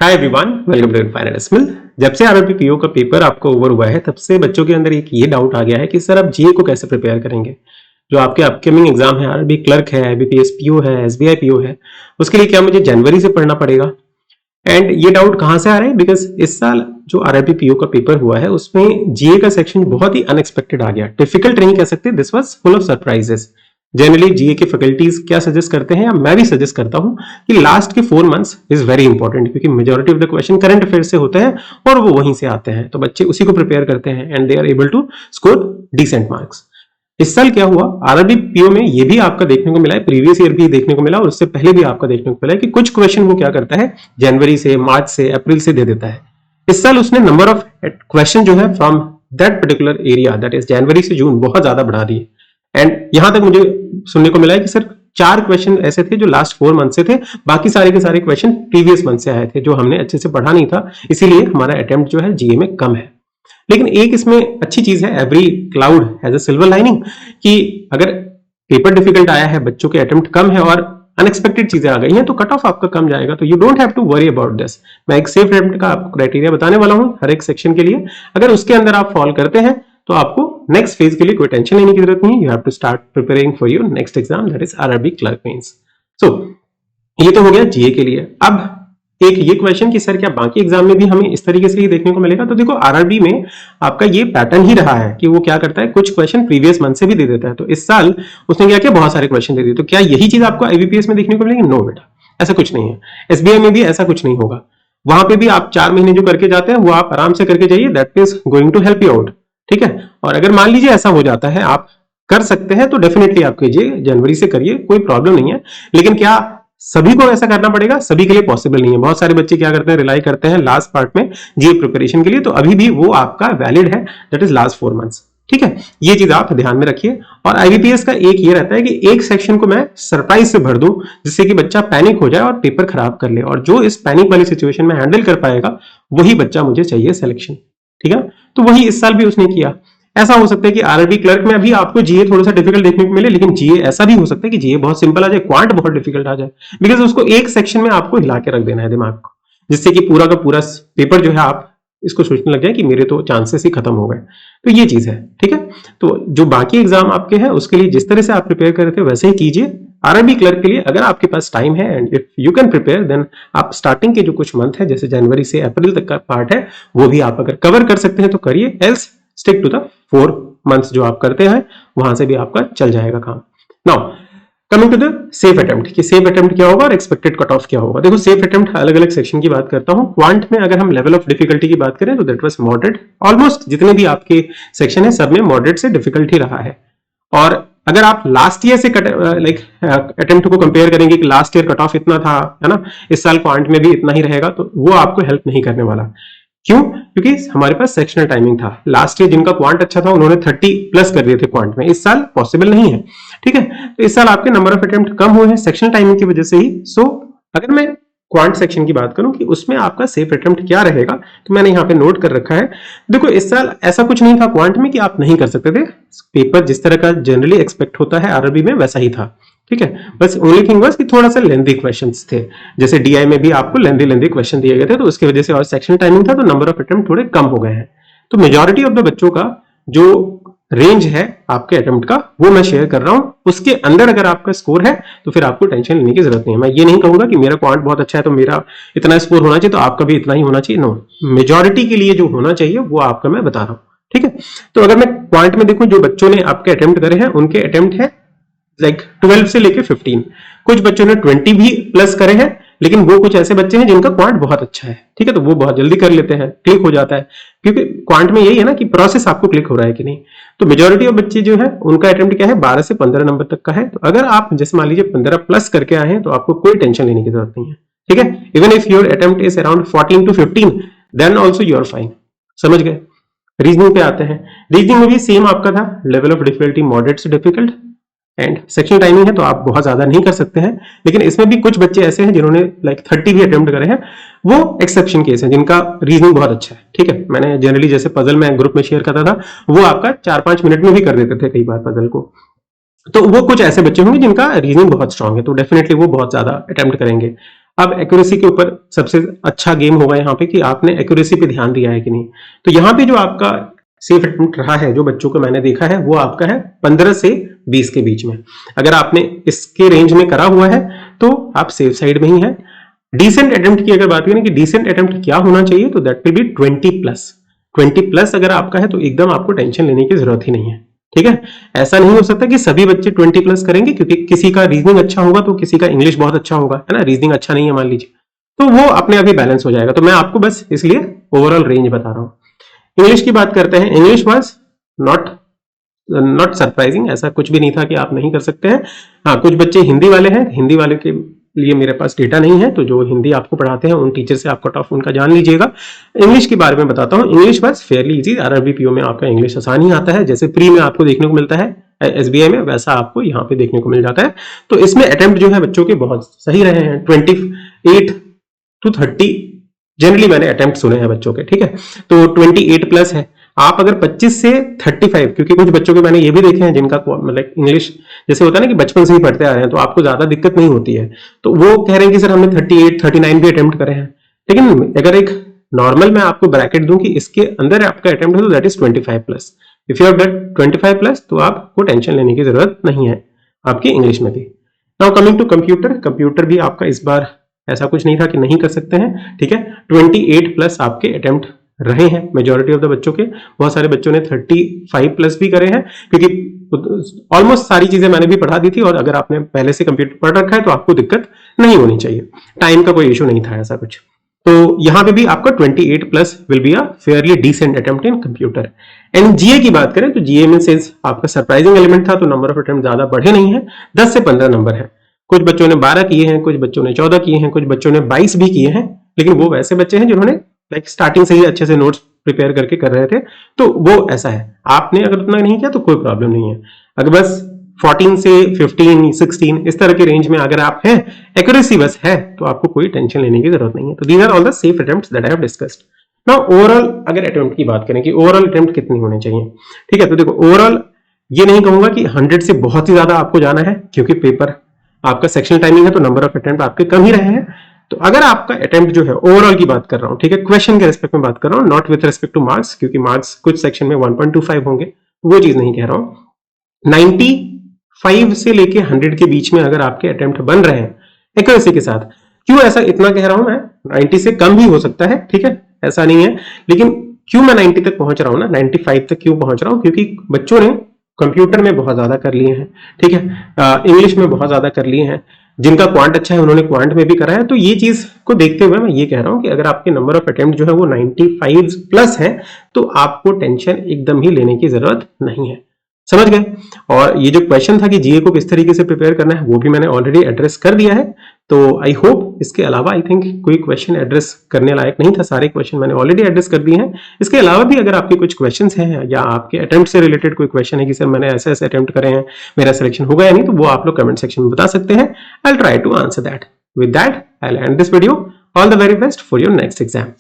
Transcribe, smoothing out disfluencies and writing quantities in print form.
Hi everyone, welcome to final smile. जब से RRB PO का पेपर आपको ओवर हुआ है तब से बच्चों के अंदर एक ये डाउट आ गया है कि सर आप जीए को कैसे प्रिपेयर करेंगे। जो आपके अपकमिंग एग्जाम है, आरआरबी क्लर्क है, आईबीपीएस पीओ है, एसबीआई पीओ है, उसके लिए क्या मुझे जनवरी से पढ़ना पड़ेगा। एंड ये डाउट कहां से आ रहा है, बिकॉज इस साल जो आरआरबी पीओ का पेपर हुआ है उसमें जीए का सेक्शन बहुत ही अनएक्सपेक्टेड आ गया। डिफिकल्ट नहीं कह सकते, this was full of surprises. Generally GA के फैकल्टीज क्या सजेस्ट करते हैं, या मैं भी सजेस्ट करता हूं कि लास्ट के 4 मंथ्स इज वेरी इंपॉर्टेंट, क्योंकि majority of the question current affair से होते हैं और वो वहीं से आते हैं, तो बच्चे उसी को प्रिपेयर करते हैं and they are able to score decent marks. इस साल क्या हुआ, आरआरबी पीओ में ये भी आपका देखने को मिला है, प्रीवियस ईयर भी देखने को मिला और उससे पहले भी आपका देखने को मिला है कि कुछ क्वेश्चन वो क्या करता है, जनवरी से, मार्च से, अप्रैल से दे देता है। इस साल उसने नंबर ऑफ क्वेश्चन जो है from that particular area, that is जनवरी से जून, बहुत ज्यादा बढ़ा दिए। एंड यहां तक मुझे सुनने को मिला है कि सिर्फ 4 क्वेश्चन ऐसे थे जो लास्ट 4 मंथ से थे, बाकी सारे के सारे क्वेश्चन प्रीवियस मंथ से आए थे जो हमने अच्छे से पढ़ा नहीं था, इसीलिए हमारा अटेम्प्ट जो है जीए में कम है। लेकिन एक इसमें अच्छी चीज है, every cloud has a silver lining, कि अगर पेपर डिफिकल्ट आया है, बच्चों के अटेम्प्ट कम है और अनएक्सपेक्टेड चीजें आ गई हैं, तो कट ऑफ आपका कम जाएगा। तो you don't have to worry about this. मैं एक सेफ अटेम्प्ट का आपको क्राइटेरिया बताने वाला हूं हर एक सेक्शन के लिए। अगर उसके अंदर आप फॉल करते हैं तो आपको नेक्स्ट फेज के लिए कोई टेंशन लेने की जरूरत नहीं है। You have to start preparing for your next exam, that is RRB clerk mains. So ये तो हो गया जीए के लिए। अब एक ये क्वेश्चन कि सर क्या बाकी एग्जाम में भी हमें इस तरीके से ही देखने को मिलेगा, तो देखो आरआरबी में आपका ये पैटर्न ही रहा है कि वो क्या करता है, कुछ क्वेश्चन प्रीवियस मंथ से भी दे देता है। तो इस साल उसने क्या किया, बहुत सारे क्वेश्चन दे दिए। तो क्या यही चीज आपको आईबीपीएस में देखने को मिलेगी? नो बेटा, ऐसा कुछ नहीं है। एसबीआई में भी ऐसा कुछ नहीं होगा। वहां पे भी आप 4 महीने जो करके जाते हैं वो आप आराम से करके जाइए, that is going to help you out. ठीक है। और अगर मान लीजिए ऐसा हो जाता है, आप कर सकते हैं, तो डेफिनेटली आप कीजिए, जनवरी से करिए, कोई प्रॉब्लम नहीं है। लेकिन क्या सभी को ऐसा करना पड़ेगा? सभी के लिए पॉसिबल नहीं है। बहुत सारे बच्चे क्या करते हैं, रिलाई करते हैं लास्ट पार्ट में जीए प्रिपरेशन के लिए, तो अभी भी वो आपका वैलिड है, दैट इज लास्ट 4 मंथ्स। ठीक है, ये चीज आप ध्यान में रखिए। और आईबीपीएस का एक ये रहता है कि एक सेक्शन को मैं सरप्राइज से भर दूं, जिससे कि बच्चा पैनिक हो जाए और पेपर खराब कर ले, और जो इस पैनिक वाली सिचुएशन में हैंडल कर पाएगा वही बच्चा मुझे चाहिए सिलेक्शन। ठीक है, तो वही इस साल भी उसने किया। ऐसा हो सकता है कि आरआरबी क्लर्क में अभी आपको जीए थोड़ा सा डिफिकल्ट देखने को मिले, लेकिन जीए ऐसा भी हो सकता है कि जीए बहुत सिंपल आ जाए, क्वांट बहुत डिफिकल्ट आ जाए, बिकॉज उसको एक सेक्शन में आपको हिला के रख देना है दिमाग को, जिससे कि पूरा का पूरा पेपर जो है आप इसको सोचने लग जाए कि मेरे तो चांसेस ही खत्म हो गए। तो ये चीज है। ठीक है, तो जो बाकी एग्जाम आपके हैं उसके लिए जिस तरह से आप प्रिपेयर कर रहे थे वैसे ही कीजिए। आरआरबी क्लर्क के लिए अगर आपके पास टाइम है and if you can prepare, then आप स्टार्टिंग के जो कुछ मंथ है, जैसे जनवरी से अप्रैल तक का पार्ट है, वो भी आप अगर कवर कर सकते हैं तो करिए, else stick to the 4 months जो आप करते हैं, वहां से भी आपका चल जाएगा काम। Now coming to the safe attempt, कि सेफ अटेम्प्ट क्या होगा और एक्सपेक्टेड कट ऑफ क्या होगा। देखो सेफ अटेम्प्ट अलग अलग सेक्शन की बात करता हूं। क्वांट में अगर हम लेवल ऑफ डिफिकल्टी की बात करें तो दैट वाज मॉडरेट। ऑलमोस्ट जितने भी आपके सेक्शन है सब में मॉडरेट से डिफिकल्ट ही रहा है। और अगर आप लास्ट ईयर से अटेम्प्ट को कंपेयर करेंगे कि लास्ट ईयर कट ऑफ इतना था, है ना, इस साल क्वांट में भी इतना ही रहेगा, तो वो आपको हेल्प नहीं करने वाला। क्यों? क्योंकि हमारे पास सेक्शनल टाइमिंग था। लास्ट ईयर जिनका क्वांट अच्छा था उन्होंने 30 प्लस कर दिए थे क्वांट में, इस साल पॉसिबल नहीं है। ठीक है, तो इस साल आपके नंबर ऑफ अटेम्प्ट कम हुए हैं सेक्शनल टाइमिंग की वजह से ही। सो अगर मैं क्वांट सेक्शन की बात करूं कि उसमें आपका सेफ अटेम्प्ट क्या रहेगा, तो मैंने यहाँ पे नोट कर रखा है। देखो इस साल ऐसा कुछ नहीं था क्वांट में कि आप नहीं कर सकते थे। पेपर जिस तरह का जनरली एक्सपेक्ट होता है आरआरबी में वैसा ही था। ठीक है, बस ओनली थिंग बस कि थोड़ा सा लेंथी क्वेश्चंस थे, जैसे डीआई में भी आपको लेंथी क्वेश्चन दिए गए थे, तो उसकी वजह से और सेक्शनल टाइमिंग था तो नंबर ऑफ अटेम्प्ट थोड़े कम हो गए हैं। तो मेजॉरिटी ऑफ द बच्चों का जो रेंज है आपके अटेम्प्ट का वो मैं शेयर कर रहा हूं। उसके अंदर अगर आपका स्कोर है तो फिर आपको टेंशन लेने की जरूरत नहीं है। मैं ये नहीं कहूंगा कि मेरा क्वांट बहुत अच्छा है तो मेरा इतना स्कोर होना चाहिए तो आपका भी इतना ही होना चाहिए। नो, मेजॉरिटी के लिए जो होना चाहिए वो आपका मैं बता रहा हूं। ठीक है, तो अगर मैं क्वांट में देखूं जो बच्चों ने आपके अटेम्प्ट करे हैं उनके अटेम्प्ट है लाइक 12 से लेके 15। कुछ बच्चों ने 20 भी प्लस करे हैं, लेकिन वो कुछ ऐसे बच्चे हैं जिनका क्वांट बहुत अच्छा है। ठीक है, तो वो बहुत जल्दी कर लेते हैं, क्लिक हो जाता है, क्योंकि क्वांट में यही है ना कि प्रोसेस आपको क्लिक हो रहा है कि नहीं। तो मेजॉरिटी ऑफ बच्चे जो है उनका अटेम्प्ट क्या है, 12 से 15 नंबर तक का है। तो अगर आप जैसे मान लीजिए 15 प्लस करके आए हैं तो आपको कोई टेंशन लेने की जरूरत नहीं है। ठीक है, even if your attempt is around 14 to 15 then also you are fine. समझ गए। रीजनिंग पे आते हैं। रीजनिंग में भी सेम आपका था, लेवल ऑफ डिफिकल्टी मॉडरेट से डिफिकल्ट एंड सेक्शनल टाइमिंग है तो आप बहुत ज्यादा नहीं कर सकते हैं। लेकिन इसमें भी कुछ बच्चे ऐसे हैं जिन्होंने लाइक 30 भी अटेम्प्ट करे हैं, वो एक्सेप्शन केस है जिनका रीजनिंग बहुत अच्छा है। ठीक है, मैंने जनरली जैसे पजल में ग्रुप में शेयर करता था वो आपका 4-5 मिनट में भी कर देते थे कई बार पजल को। तो वो कुछ ऐसे बच्चे होंगे जिनका रीजनिंग बहुत स्ट्रांग है, तो डेफिनेटली वो बहुत ज्यादा अटेम्प्ट करेंगे। अब एक्यूरेसी के ऊपर सबसे अच्छा गेम होगा यहाँ पे कि आपने एक्यूरेसी पे ध्यान दिया है कि नहीं। तो यहाँ पे जो आपका सेफ अटेम्प्ट रहा है, जो बच्चों को मैंने देखा है, वो आपका है 15 से 20 के बीच में। अगर आपने इसके रेंज में करा हुआ है तो आप सेफ साइड में ही है। डिसेंट अटेम्प्ट की अगर बात करें कि डिसेंट अटेम्प्ट क्या होना चाहिए, तो दैट विल बी 20 प्लस अगर आपका है तो एकदम आपको टेंशन लेने की जरूरत ही नहीं है। ठीक है, ऐसा नहीं हो सकता कि सभी बच्चे 20 प्लस करेंगे, क्योंकि किसी का रीजनिंग अच्छा होगा तो किसी का इंग्लिश बहुत अच्छा होगा, है ना। रीजनिंग अच्छा नहीं है मान लीजिए, तो वो अपने आप ही बैलेंस हो जाएगा। तो मैं आपको बस इसलिए ओवरऑल रेंज बता रहा हूं। इंग्लिश की बात करते हैं। इंग्लिश वाज नॉट सरप्राइजिंग, ऐसा कुछ भी नहीं था कि आप नहीं कर सकते हैं। हाँ, कुछ बच्चे हिंदी वाले हैं, हिंदी वाले के लिए मेरे पास डेटा नहीं है, तो जो हिंदी आपको पढ़ाते हैं उन टीचर से आप कट ऑफ उनका जान लीजिएगा। इंग्लिश के बारे में बताता हूँ। English was Fairlie easy. RRB PO में आपका इंग्लिश आसान ही आता है, जैसे प्री में आपको देखने को मिलता है एसबीआई में, वैसा आपको यहाँ पे देखने को मिल जाता है। तो इसमें अटेम्प्ट जो है बच्चों के बहुत सही रहे हैं, 28 to 30 जनरली मैंने अटेम्प्ट सुने हैं बच्चों के। ठीक है, तो 28 प्लस है। आप अगर 25 से 35, क्योंकि कुछ बच्चों के मैंने ये भी देखे हैं जिनका मतलब इंग्लिश जैसे होता है ना कि बचपन से ही पढ़ते आ रहे हैं, तो आपको ज्यादा दिक्कत नहीं होती है, तो वो कह रहे हैं कि सर हमने 38 39 भी अटेम्प्ट करे हैं। लेकिन अगर एक नॉर्मल मैं आपको ब्रैकेट दूं कि इसके अंदर आपका अटेम्प्ट है तो that is 25 plus. If you have done 25 plus तो आपको टेंशन लेने की जरूरत नहीं है आपकी इंग्लिश में भी। Now coming to computer. Computer भी आपका इस बार ऐसा कुछ नहीं था कि नहीं कर सकते हैं। ठीक है, 28 प्लस आपके अटेम्प्ट रहे हैं मेजॉरिटी ऑफ द बच्चों के। बहुत सारे बच्चों ने 35 प्लस भी करे हैं, क्योंकि ऑलमोस्ट सारी चीजें मैंने भी पढ़ा दी थी, और अगर आपने पहले से कंप्यूटर पढ़ रखा है तो आपको दिक्कत नहीं होनी चाहिए। टाइम का कोई इशू नहीं था ऐसा कुछ। तो यहां पे भी आपका 28 plus will be a fairly decent attempt in computer. And GA की बात करें तो जीए में सेंस आपका सरप्राइजिंग एलिमेंट था, तो नंबर ऑफ अटेम्प्ट ज्यादा बढ़े नहीं है, 10 से 15 नंबर है। कुछ बच्चों ने 12 किए हैं, कुछ बच्चों ने 14 किए हैं, कुछ बच्चों ने 22 भी किए हैं, लेकिन वो वैसे बच्चे हैं जिन्होंने लाइक स्टार्टिंग से ही अच्छे से नोट्स प्रिपेयर करके कर रहे थे, तो वो ऐसा है। आपने अगर उतना नहीं किया तो कोई प्रॉब्लम नहीं है। अगर बस 14 से 15 16 इस तरह के रेंज में अगर आप हैं, एक्यूरेसी बस है, तो आपको कोई टेंशन लेने की जरूरत नहीं है। तो these are all the safe attempts that I have discussed. Now overall अगर अटेम्प्ट की बात करें कि ओवरऑल अटेम्प्ट कितनी होने चाहिए, ठीक है, तो देखो ओवरऑल ये नहीं कहूंगा कि 100 से बहुत ही ज्यादा आपको जाना है, क्योंकि पेपर आपका सेक्शनल टाइमिंग है, तो नंबर ऑफ अटेम्प्ट आपके कम ही रहे हैं। तो अगर आपका अटेम्प्ट जो है ओवरऑल की बात कर रहा हूं, ठीक है, क्वेश्चन के रिस्पेक्ट में बात कर रहा हूं, not with respect two marks, क्योंकि मार्क्स कुछ सेक्शन में 1.25 होंगे, वो चीज नहीं कह रहा हूं। 95 से लेके 100 के बीच में अगर आपके अटेम्प्ट बन रहे हैं एक्यूरेसी के साथ, क्यों ऐसा इतना कह रहा हूं मैं, 90 से कम भी हो सकता है, ठीक है, ऐसा नहीं है, लेकिन क्यों मैं 90 तक पहुंच रहा हूं ना, 95 तक क्यों पहुंच रहा हूं, क्योंकि बच्चों ने कंप्यूटर में बहुत ज्यादा कर लिए हैं, ठीक है, इंग्लिश में बहुत ज्यादा कर लिए हैं, जिनका क्वांट अच्छा है उन्होंने क्वांट में भी करा है। तो ये चीज को देखते हुए मैं ये कह रहा हूं कि अगर आपके नंबर ऑफ अटेम्प्ट जो है वो 95 प्लस है, तो आपको टेंशन एकदम ही लेने की जरूरत नहीं है। समझ गए। और ये जो क्वेश्चन था कि जीए को किस तरीके से प्रिपेयर करना है, वो भी मैंने ऑलरेडी एड्रेस कर दिया है। तो आई होप इसके अलावा आई थिंक कोई क्वेश्चन एड्रेस करने लायक नहीं था, सारे क्वेश्चन मैंने ऑलरेडी एड्रेस कर दिए हैं। इसके अलावा भी अगर आपके कुछ क्वेश्चंस हैं या आपके अटेम्प्ट से रिलेटेड कोई क्वेश्चन है कि सर मैंने ऐसे ऐसे अटेम्प्ट करे हैं, मेरा सिलेक्शन होगा या नहीं, तो वो आप लोग कमेंट सेक्शन में बता सकते हैं। I will try to answer that. With that I will end this video. All the very best for your next exam.